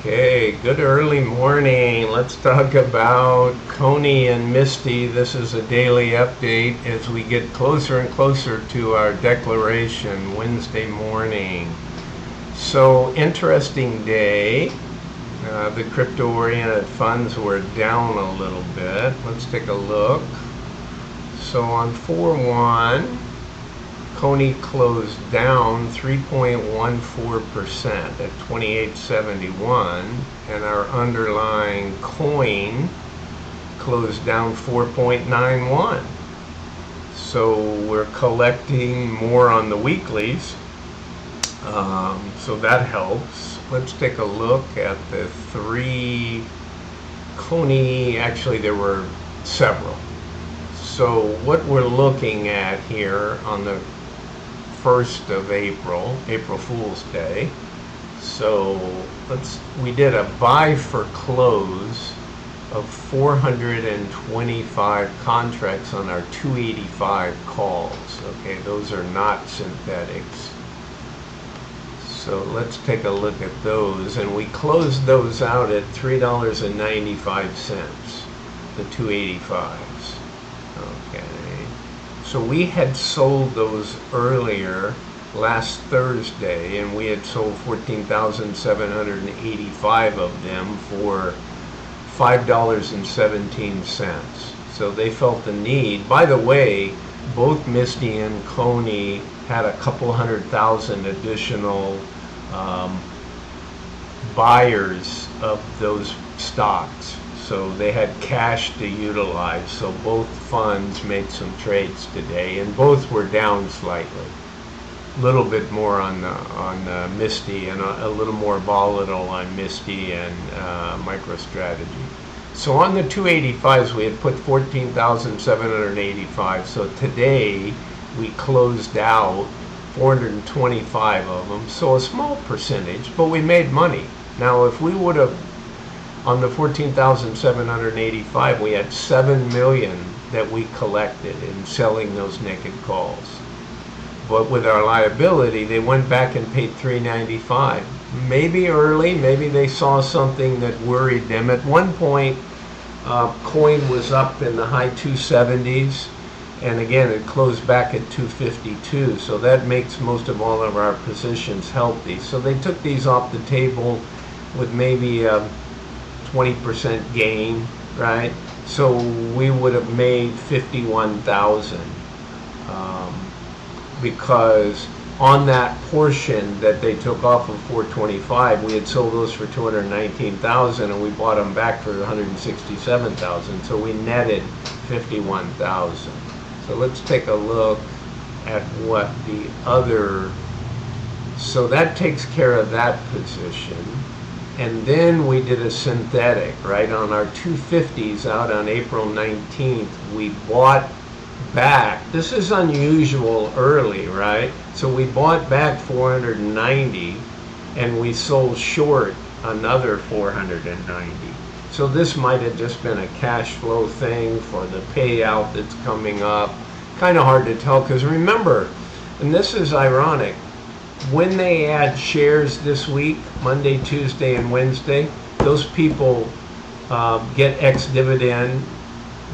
Okay, good early morning. Let's talk about CONY and MSTY. This is a daily update as we get closer and closer to our declaration Wednesday morning. So, interesting day. The crypto-oriented funds were down a little bit. Let's take a look. So on 4/1, CONY closed down 3.14% at 28.71, and our underlying coin closed down 4.91. So we're collecting more on the weeklies, so that helps. Let's take a look at the three CONY. Actually, there were several. So what we're looking at here on the 1st of April, April Fool's Day. So we did a buy for close of 425 contracts on our 285 calls. Okay, those are not synthetics. So let's take a look at those, and we closed those out at $3.95, the 285s. Okay. So we had sold those earlier last Thursday, and we had sold 14,785 of them for $5.17. So they felt the need. By the way, both MSTY and CONY had a couple 100,000 additional buyers of those stocks. So they had cash to utilize. So both funds made some trades today, and both were down slightly. A little bit more on MSTY, and a little more volatile on MSTY and MicroStrategy. So on the 285s, we had put 14,785. So today we closed out 425 of them. So a small percentage, but we made money. Now, if we would have on the 14,785, we had 7 million that we collected in selling those naked calls. But with our liability, they went back and paid $3.95. Maybe early, maybe they saw something that worried them. At one point, coin was up in the high 270s, and again, it closed back at 252. So that makes most of all of our positions healthy. So they took these off the table with maybe 20% gain, right? So we would have made 51,000 because on that portion that they took off of 425, we had sold those for 219,000, and we bought them back for 167,000. So we netted 51,000. So let's take a look at what the other. So that takes care of that position. And then we did a synthetic, right? On our 250s out on April 19th, we bought back. This is unusual early, right? So we bought back 490, and we sold short another 490. So this might have just been a cash flow thing for the payout that's coming up. Kind of hard to tell, because remember, and this is ironic, when they add shares this week, Monday, Tuesday, and Wednesday, those people get ex-dividend.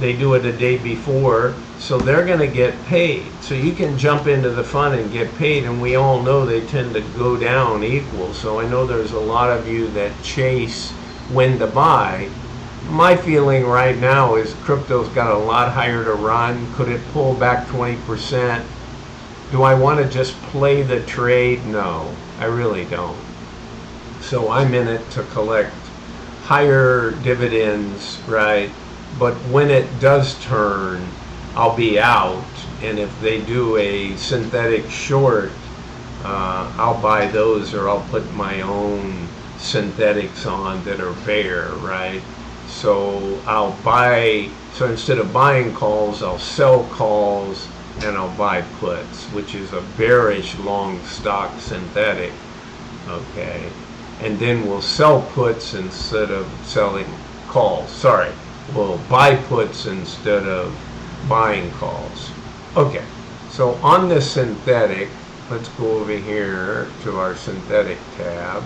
They do it a day before, so they're going to get paid. So you can jump into the fund and get paid, and we all know they tend to go down equal. So I know there's a lot of you that chase when to buy. My feeling right now is crypto's got a lot higher to run. Could it pull back 20%? Do I want to just play the trade? No, I really don't. So I'm in it to collect higher dividends, right? But when it does turn, I'll be out. And if they do a synthetic short, I'll buy those, or I'll put my own synthetics on that are bear, right? So I'll buy, so instead of buying calls, I'll sell calls, and I'll buy puts, which is a bearish long stock synthetic, okay? And then we'll sell puts instead of selling calls. Sorry, we'll buy puts instead of buying calls. Okay, so on the synthetic, let's go over here to our synthetic tab.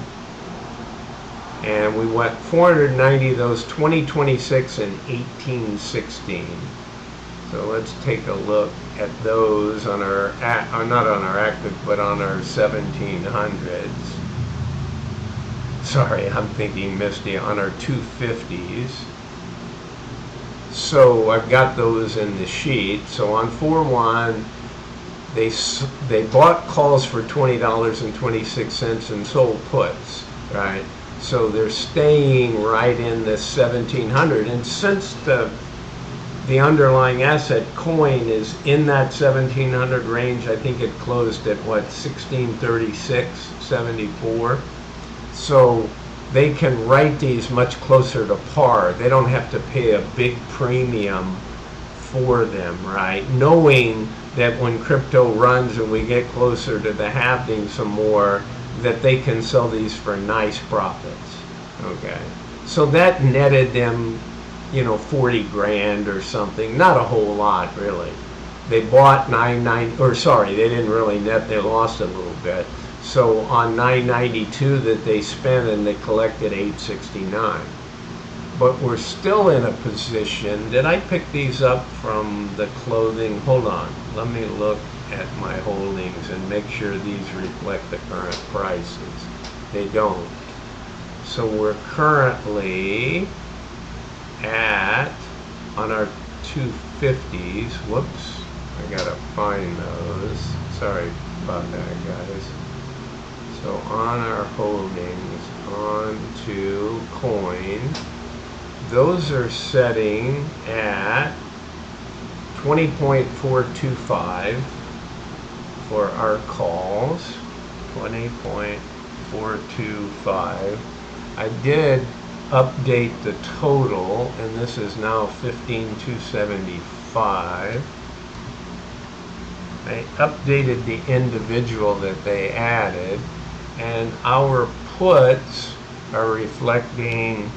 And we went 490 of those, 2026 and 1816. So let's take a look at those on our, not on our active, but on our 1700s. Sorry, I'm thinking MSTY, on our 250s. So I've got those in the sheet. So on 4/1, they bought calls for $20.26 and sold puts, right? So they're staying right in this 1700. And since the underlying asset coin is in that 1700 range, I think it closed at what, 1636.74. So they can write these much closer to par. They don't have to pay a big premium for them, right? Knowing that when crypto runs and we get closer to the halving some more, that they can sell these for nice profits. Okay, so that netted them, 40 grand or something. Not a whole lot, really. They bought 990, or sorry, they didn't really net, they lost a little bit. So on 992 that they spent, and they collected 869. But we're still in a position. Did I pick these up from the clothing? Hold on, let me look at my holdings and make sure these reflect the current prices. They don't. So we're currently at, on our 250s, whoops, I gotta find those. Sorry about that, guys. So on our holdings, on to coin, those are setting at 20.425 for our calls, 20.425. I did update the total, and this is now 15,275. I updated the individual that they added, and our puts are reflecting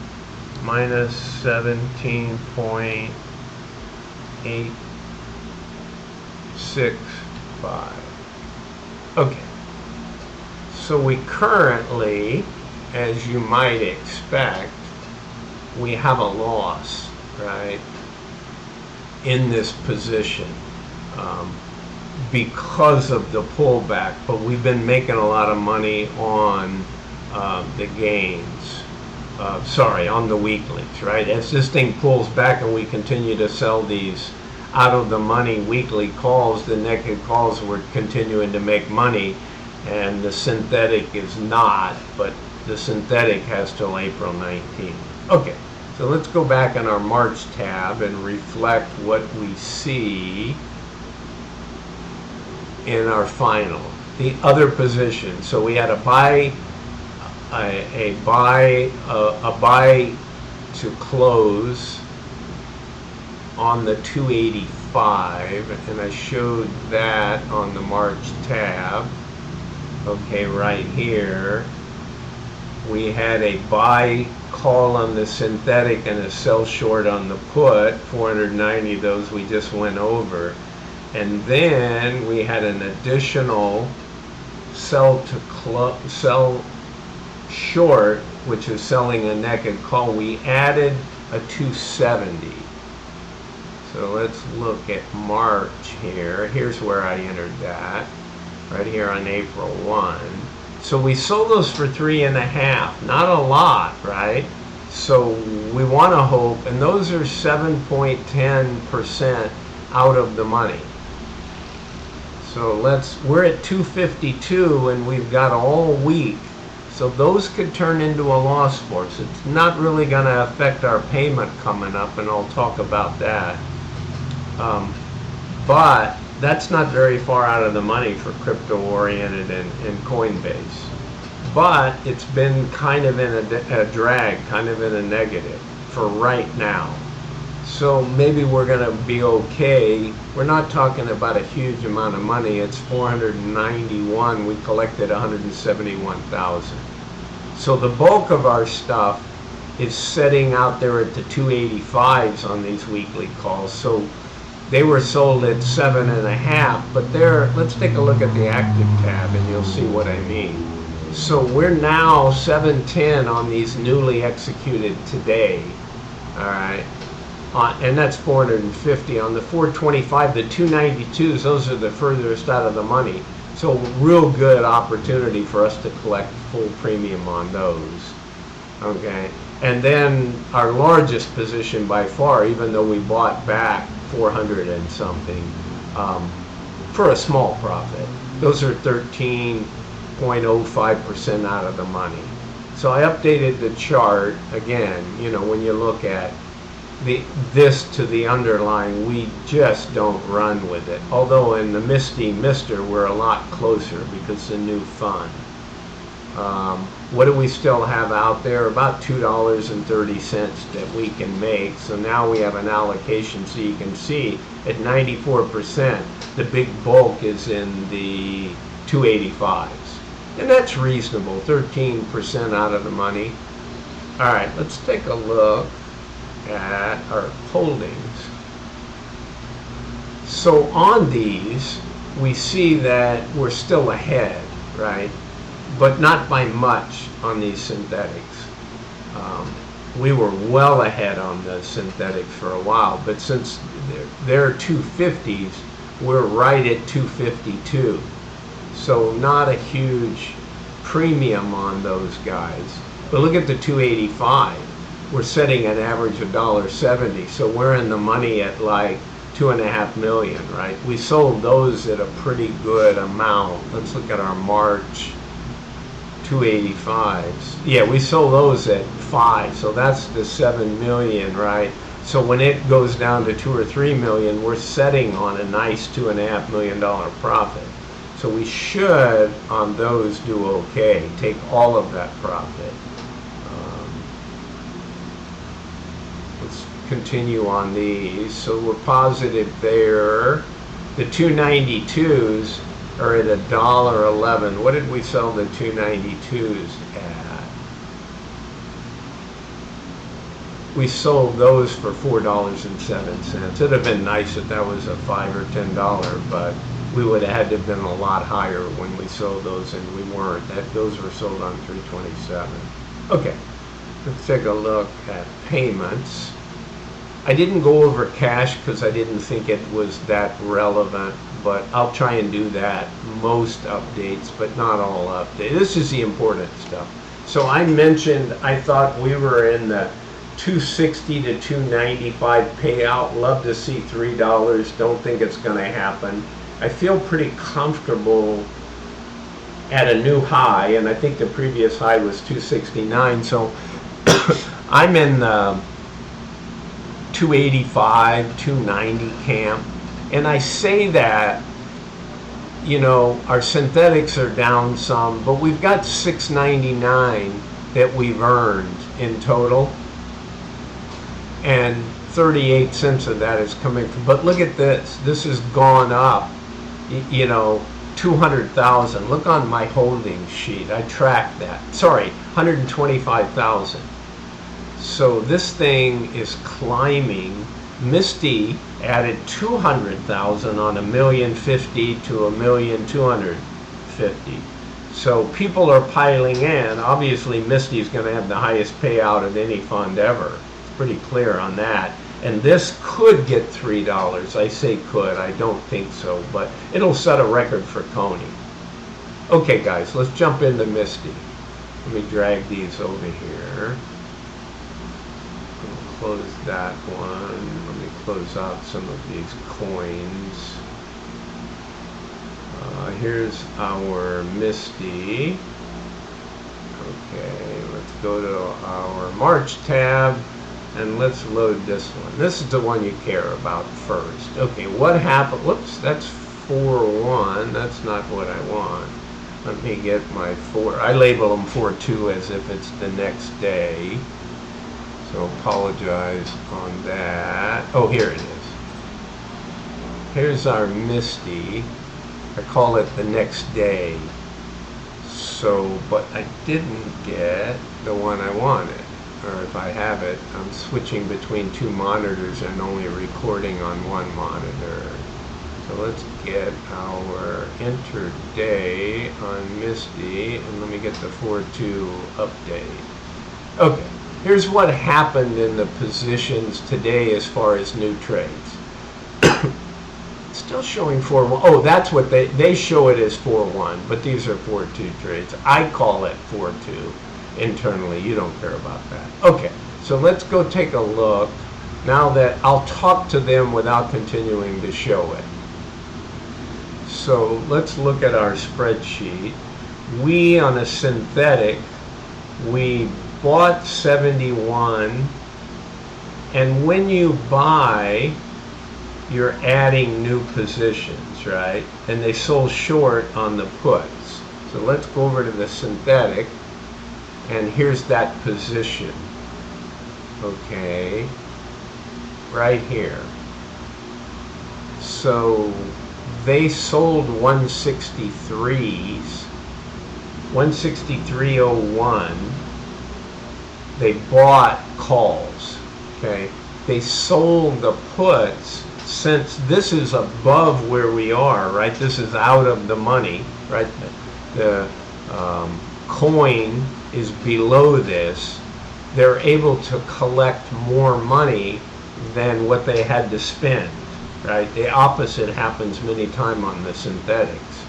minus 17.865. Okay, so we currently, as you might expect, we have a loss, right, in this position because of the pullback, but we've been making a lot of money on the gains, on the weeklies, right? As this thing pulls back and we continue to sell these out of the money weekly calls, the naked calls, we're continuing to make money, and the synthetic is not, but the synthetic has till April 19th. Okay, so let's go back on our March tab and reflect what we see in our final. The other position. So we had a buy to close on the 285, and I showed that on the March tab. Okay, right here. We had a buy call on the synthetic and a sell short on the put, 490 of those we just went over. And then we had an additional sell short, which is selling a naked call. We added a 270. So let's look at March here. Here's where I entered that, right here on April 1. So we sold those for 3.5, not a lot, right? So we want to hope, and those are 7.10% out of the money. So we're at 252 and we've got all week. So those could turn into a loss for us. It's not really going to affect our payment coming up, and I'll talk about that. But that's not very far out of the money for crypto-oriented and Coinbase. But it's been kind of in a drag, kind of in a negative for right now. So maybe we're going to be okay. We're not talking about a huge amount of money. It's 491. We collected 171,000. So the bulk of our stuff is sitting out there at the 285s on these weekly calls. So they were sold at 7.5, but let's take a look at the active tab and you'll see what I mean. So we're now 710 on these newly executed today. All right. And that's 450. On the 425, the 292s, those are the furthest out of the money. So real good opportunity for us to collect full premium on those. Okay. And then our largest position by far, even though we bought back 400 and something, for a small profit. Those are 13.05% out of the money. So I updated the chart again. You know, when you look at this to the underlying, we just don't run with it. Although in the Mister, we're a lot closer because it's a new fund. What do we still have out there? About $2.30 that we can make. So now we have an allocation, so you can see at 94%, the big bulk is in the 285s. And that's reasonable, 13% out of the money. All right, let's take a look at our holdings. So on these, we see that we're still ahead, right? But not by much on these synthetics. We were well ahead on the synthetics for a while, but since they're 250s, we're right at 252. So not a huge premium on those guys. But look at the 285. We're setting an average of $1.70, so we're in the money at like 2.5 million, right? We sold those at a pretty good amount. Let's look at our March 285s. Yeah, we sold those at 5, so that's the 7 million, right? So when it goes down to 2 or 3 million, we're setting on a nice $2.5 million profit. So we should on those do okay. Take all of that profit. Let's continue on these. So we're positive there. The 292s are at $1.11. What did we sell the 292s at? We sold those for $4.07. It'd have been nice if that was a $5 or $10, but we would have had to have been a lot higher when we sold those, and we weren't. Those were sold on 327. Okay, let's take a look at payments. I didn't go over cash because I didn't think it was that relevant, but I'll try and do that most updates, but not all updates. This is the important stuff. So I mentioned I thought we were in the 260 to 295 payout. Love to see $3. Don't think it's going to happen. I feel pretty comfortable at a new high, and I think the previous high was 269. So I'm in the 285, 290 camp. And I say that, you know, our synthetics are down some, but we've got 699 that we've earned in total. And 38 cents of that is coming from, but look at this. This has gone up, you know, 200,000. Look on my holding sheet. I tracked that. Sorry, 125,000. So this thing is climbing. Misty added 200,000 on 1,050,000 to 1,250,000. So people are piling in. Obviously, Misty is going to have the highest payout of any fund ever. It's pretty clear on that. And this could get $3. I say could. I don't think so, but it'll set a record for CONY. Okay, guys, let's jump into Misty. Let me drag these over here. Close that one. Let me close out some of these coins. Here's our Misty. Okay, let's go to our March tab and let's load this one. This is the one you care about first. Okay, what happened? Whoops, that's 4-1. That's not what I want. Let me get my 4. I label them 4-2 as if it's the next day. So apologize on that. Oh, here it is. Here's our Misty. I call it the next day. So, but I didn't get the one I wanted. Or if I have it, I'm switching between two monitors and only recording on one monitor. So let's get our intraday on Misty, and let me get the 4-2 update. Okay, here's what happened in the positions today as far as new trades. Still showing 4-1. Oh, that's what they show it as 4-1, but these are 4-2 trades. I call it 4-2 internally. You don't care about that. Okay, so let's go take a look. Now that I'll talk to them without continuing to show it. So let's look at our spreadsheet. We, on a synthetic, we bought 71, and when you buy, you're adding new positions, right? And they sold short on the puts. So let's go over to the synthetic, and here's that position. Okay, right here. So they sold 163s, 163.01. They bought calls, okay? They sold the puts. Since this is above where we are, right? This is out of the money, right? The coin is below this. They're able to collect more money than what they had to spend, right? The opposite happens many times on the synthetics.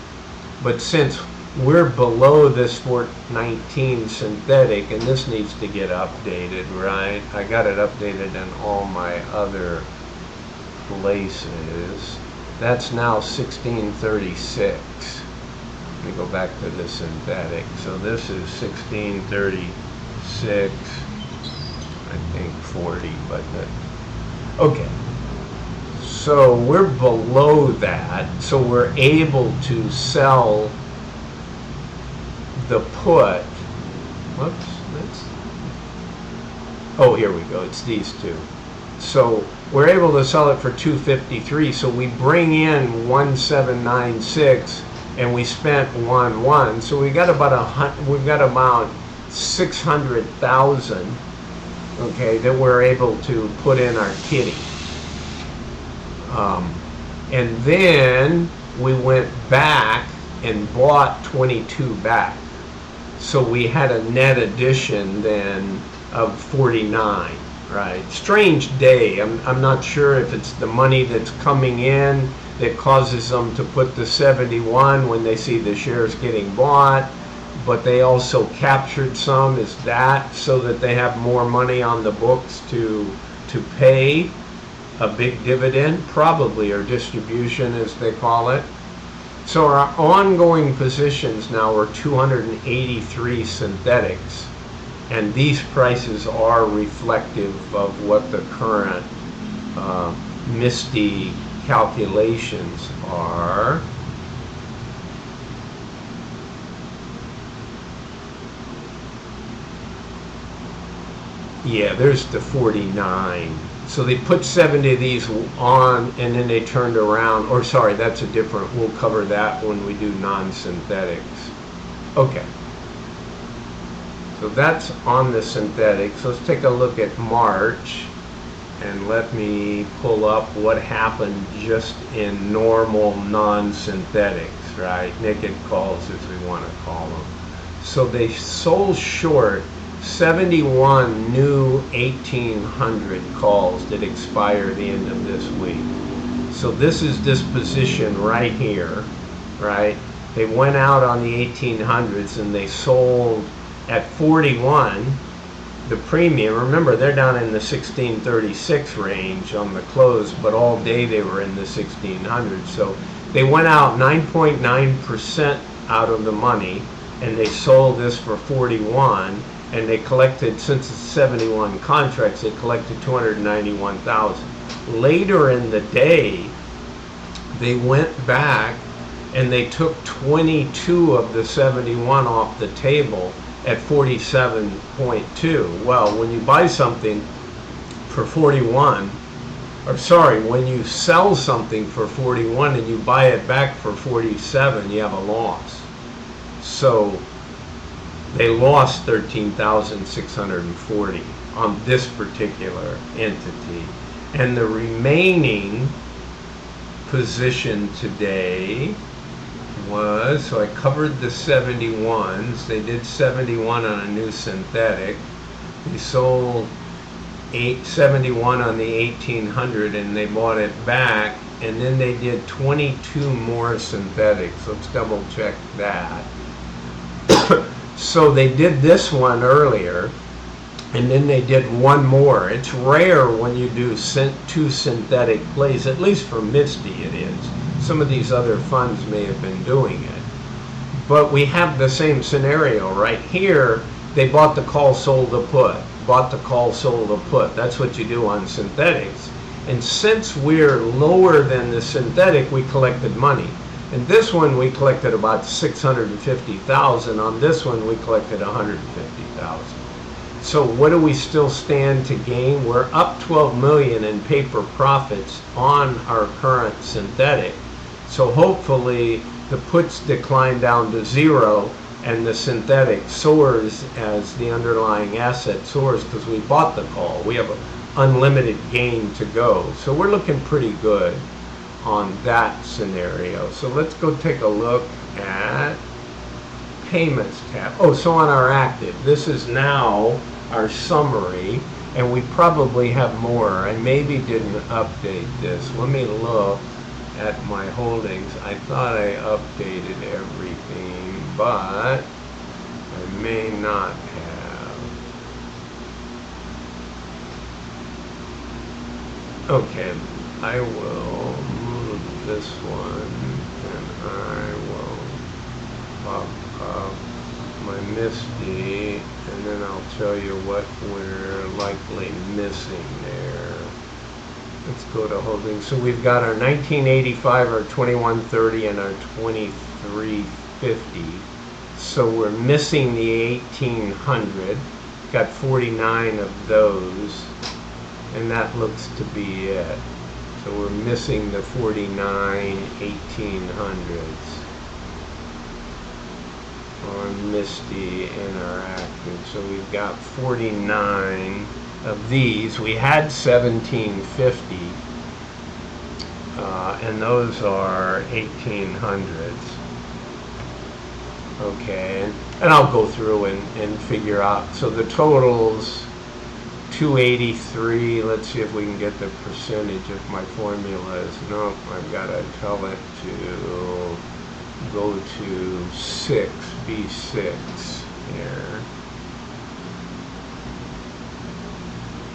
But since we're below this 419 synthetic, and this needs to get updated, right? I got it updated in all my other places. That's now 1636. Let me go back to the synthetic. So this is 1636, I think 40, but okay. So we're below that, so we're able to sell the put. Whoops, oh, here we go, it's these two. So we're able to sell it for 253, so we bring in 1796 and we spent 1.1, so we got about 600,000, okay, that we're able to put in our kitty. And then we went back and bought 22 back, so we had a net addition then of 49. Right, strange day. I'm not sure if it's the money that's coming in that causes them to put the 71 when they see the shares getting bought, but they also captured some. Is that so that they have more money on the books to pay a big dividend, probably, or distribution as they call it. So our ongoing positions now are 283 synthetics. And these prices are reflective of what the current MSTY calculations are. Yeah, there's the 49. So they put 70 of these on, and then they turned around. Or sorry, that's a different. We'll cover that when we do non-synthetics. Okay. So that's on the synthetics. Let's take a look at March, and let me pull up what happened just in normal non-synthetics, right? Naked calls, as we want to call them. So they sold short 71 new 1800 calls that expire the end of this week. So this is this position right here, right? They went out on the 1800s and they sold at 41, the premium. Remember, they're down in the 1636 range on the close, but all day they were in the 1600s. So they went out 9.9% out of the money, and they sold this for 41, and they collected, since it's 71 contracts, they collected 291,000. Later in the day, they went back and they took 22 of the 71 off the table at 47.2. Well, when you buy something for 41, or sorry, when you sell something for 41 and you buy it back for 47, you have a loss. So they lost 13,640 on this particular entity. And the remaining position today was, so I covered the 71s. They did 71 on a new synthetic. They sold 71 on the 1800 and they bought it back, and then they did 22 more synthetics. Let's double check that. So they did this one earlier, and then they did one more. It's rare when you do two synthetic plays, at least for MSTY it is. Some of these other funds may have been doing it. But we have the same scenario right here. They bought the call, sold the put. Bought the call, sold the put. That's what you do on synthetics. And since we're lower than the synthetic, we collected money. And this one we collected about 650,000. On this one we collected 150,000. So what do we still stand to gain? We're up 12 million in paper profits on our current synthetic. So hopefully the puts decline down to zero and the synthetic soars as the underlying asset soars, because we bought the call. We have an unlimited gain to go. So we're looking pretty good on that scenario. So let's go take a look at payments tab. Oh, so on our active, this is now our summary, and we probably have more. I maybe didn't update this. Let me look at my holdings. I thought I updated everything, but I may not have. Okay, I will move this one, and I will pop up my MSTY, and then I'll tell you what we're likely missing there. Let's go to holdings. So we've got our 1985, our 2130, and our 2350. So we're missing the 1800. Got 49 of those, and that looks to be it. So we're missing the 49 1800s on MSTY in our active. So we've got 49 of these. We had 1750, and those are 1800s. Okay, and I'll go through and figure out. So the totals 283. Let's see if we can get the percentage of my formulas. Nope, I've got to tell it to go to 6, B6 here.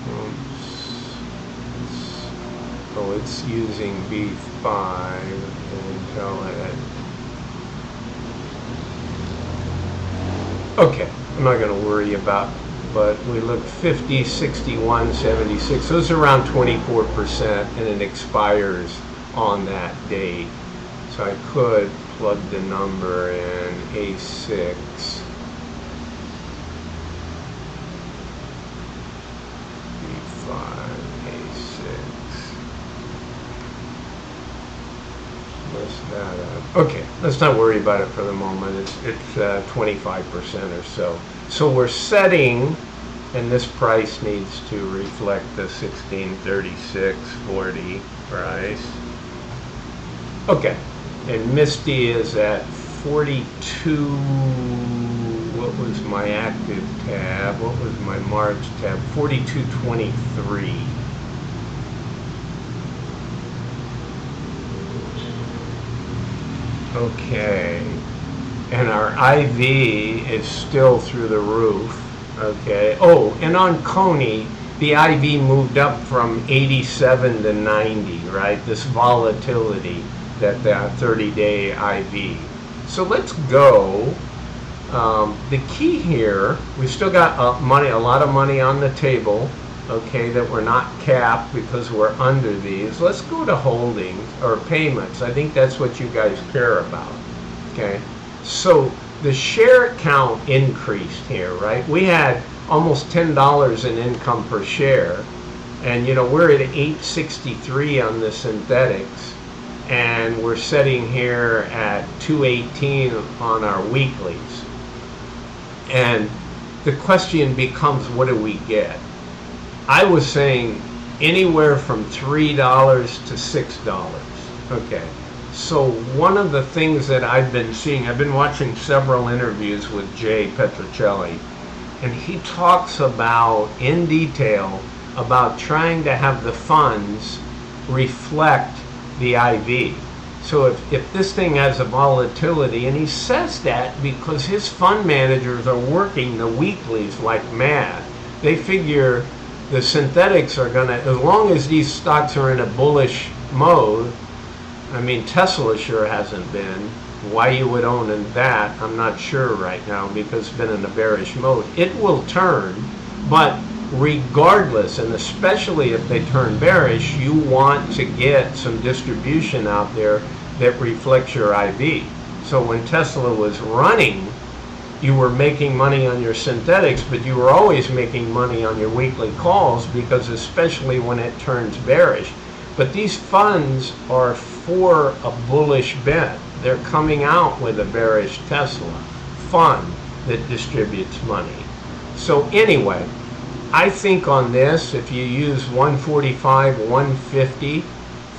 Oops. Oh, it's using B5 and tell it. Okay, I'm not going to worry about, but we look 50, 61, 76. Those are around 24%, and it expires on that date. So I could plug the number in A6. B5, A6. List that up. Okay, let's not worry about it for the moment. It's 25% or so. So we're setting, and this price needs to reflect the 1636.40 price. Okay. And MSTY is at 42. What was my active tab? What was my March tab? 42.23. Okay. And our IV is still through the roof. Okay. Oh, and on CONY, the IV moved up from 87 to 90, right? This volatility. That 30-day IV. So let's go. The key here, we still got a lot of money on the table, okay, that we're not capped because we're under these. Let's go to holdings or payments. I think that's what you guys care about, okay? So the share count increased here, right? We had almost $10 in income per share, and you know, we're at 863 on the synthetics. And we're sitting here at 218 on our weeklies. And the question becomes, what do we get? I was saying anywhere from $3 to $6. Okay. So one of the things that I've been seeing, I've been watching several interviews with Jay Petrocelli, and he talks about, in detail, about trying to have the funds reflect the IV. So if this thing has a volatility, and he says that because his fund managers are working the weeklies like mad. They figure the synthetics are going to, as long as these stocks are in a bullish mode, I mean, Tesla sure hasn't been. Why you would own in that, I'm not sure right now, because it's been in a bearish mode. It will turn, but regardless, and especially if they turn bearish, you want to get some distribution out there that reflects your IV. So when Tesla was running, you were making money on your synthetics, but you were always making money on your weekly calls, because especially when it turns bearish. But these funds are for a bullish bet. They're coming out with a bearish Tesla fund that distributes money. So anyway, I think on this, if you use 145, 150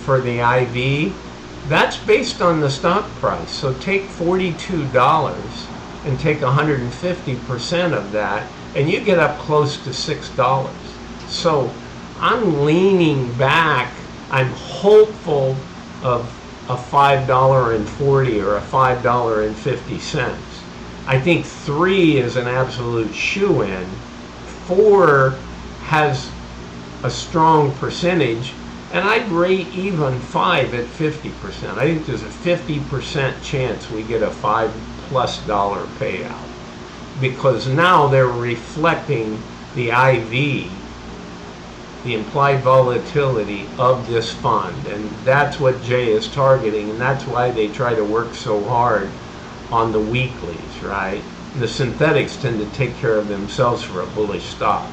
for the IV, that's based on the stock price. So take $42 and take 150% of that, and you get up close to $6. So I'm leaning back. I'm hopeful of a $5.40 or a $5.50. I think 3 is an absolute shoe-in. 4 has a strong percentage, and I'd rate even 5 at 50%. I think there's a 50% chance we get a $5+ payout, because now they're reflecting the IV, the implied volatility of this fund, and that's what Jay is targeting, and that's why they try to work so hard on the weeklies, right? The synthetics tend to take care of themselves for a bullish stock.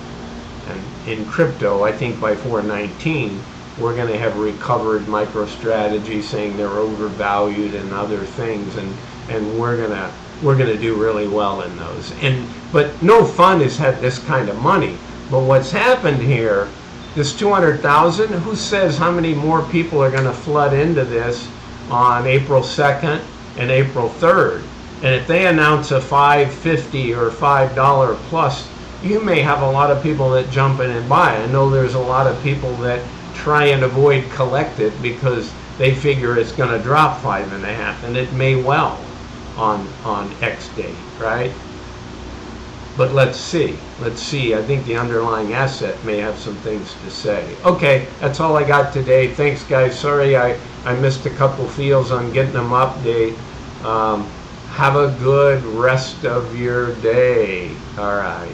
And in crypto, I think by 419, we're going to have recovered MicroStrategy saying they're overvalued and other things, and we're gonna do really well in those. But no fund has had this kind of money. But what's happened here, this 200,000, who says how many more people are going to flood into this on April 2nd and April 3rd? And if they announce a $5.50 or $5 plus, you may have a lot of people that jump in and buy. I know there's a lot of people that try and avoid collect it because they figure it's going to drop 5.5, and it may well on X date, right? But let's see. I think the underlying asset may have some things to say. Okay, that's all I got today. Thanks, guys. Sorry I missed a couple fields on getting them update. Have a good rest of your day. All right.